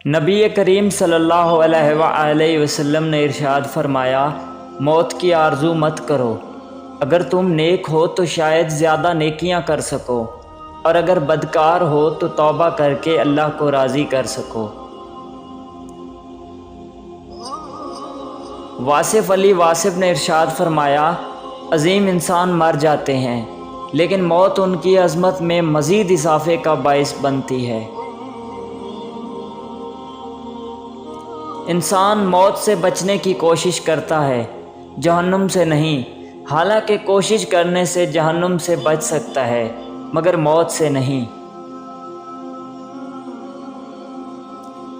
نبی کریم صلی اللہ علیہ وآلہ وسلم نے ارشاد فرمایا، موت کی آرزو مت کرو۔ اگر تم نیک ہو تو شاید زیادہ نیکیاں کر سکو، اور اگر بدکار ہو تو توبہ کر کے اللہ کو راضی کر سکو۔ واصف علی واصف نے ارشاد فرمایا، عظیم انسان مر جاتے ہیں لیکن موت ان کی عظمت میں مزید اضافے کا باعث بنتی ہے۔ انسان موت سے بچنے کی کوشش کرتا ہے، جہنم سے نہیں، حالانکہ کوشش کرنے سے جہنم سے بچ سکتا ہے مگر موت سے نہیں۔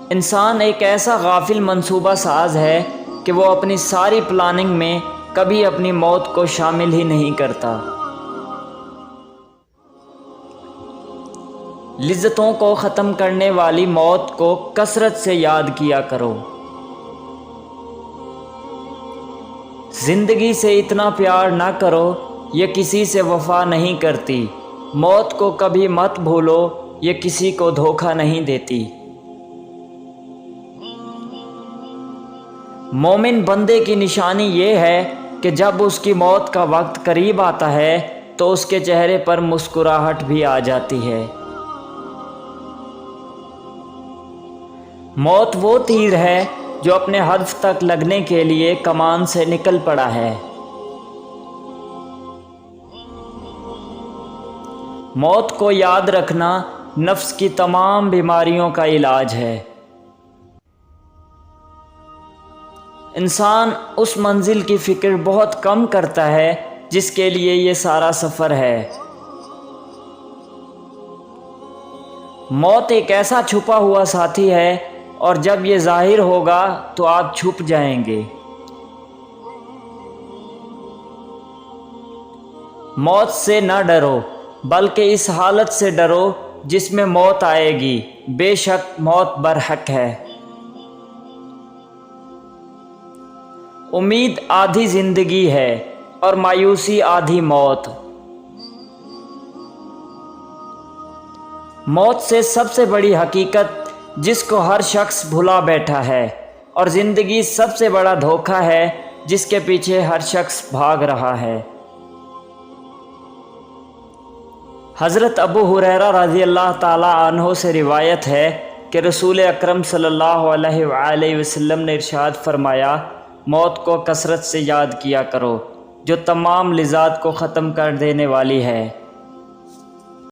انسان ایک ایسا غافل منصوبہ ساز ہے کہ وہ اپنی ساری پلاننگ میں کبھی اپنی موت کو شامل ہی نہیں کرتا۔ لذتوں کو ختم کرنے والی موت کو کثرت سے یاد کیا کرو۔ زندگی سے اتنا پیار نہ کرو، یہ کسی سے وفا نہیں کرتی۔ موت کو کبھی مت بھولو، یہ کسی کو دھوکہ نہیں دیتی۔ مومن بندے کی نشانی یہ ہے کہ جب اس کی موت کا وقت قریب آتا ہے تو اس کے چہرے پر مسکراہٹ بھی آ جاتی ہے۔ موت وہ تیر ہے جو اپنے ہدف تک لگنے کے لیے کمان سے نکل پڑا ہے۔ موت کو یاد رکھنا نفس کی تمام بیماریوں کا علاج ہے۔ انسان اس منزل کی فکر بہت کم کرتا ہے جس کے لیے یہ سارا سفر ہے۔ موت ایک ایسا چھپا ہوا ساتھی ہے، اور جب یہ ظاہر ہوگا تو آپ چھپ جائیں گے۔ موت سے نہ ڈرو، بلکہ اس حالت سے ڈرو جس میں موت آئے گی۔ بے شک موت برحق ہے۔ امید آدھی زندگی ہے اور مایوسی آدھی موت۔ موت سے سب سے بڑی حقیقت جس کو ہر شخص بھلا بیٹھا ہے، اور زندگی سب سے بڑا دھوکہ ہے جس کے پیچھے ہر شخص بھاگ رہا ہے۔ حضرت ابو ہریرہ رضی اللہ تعالی عنہ سے روایت ہے کہ رسول اکرم صلی اللہ علیہ وآلہ وسلم نے ارشاد فرمایا، موت کو کثرت سے یاد کیا کرو جو تمام لذات کو ختم کر دینے والی ہے۔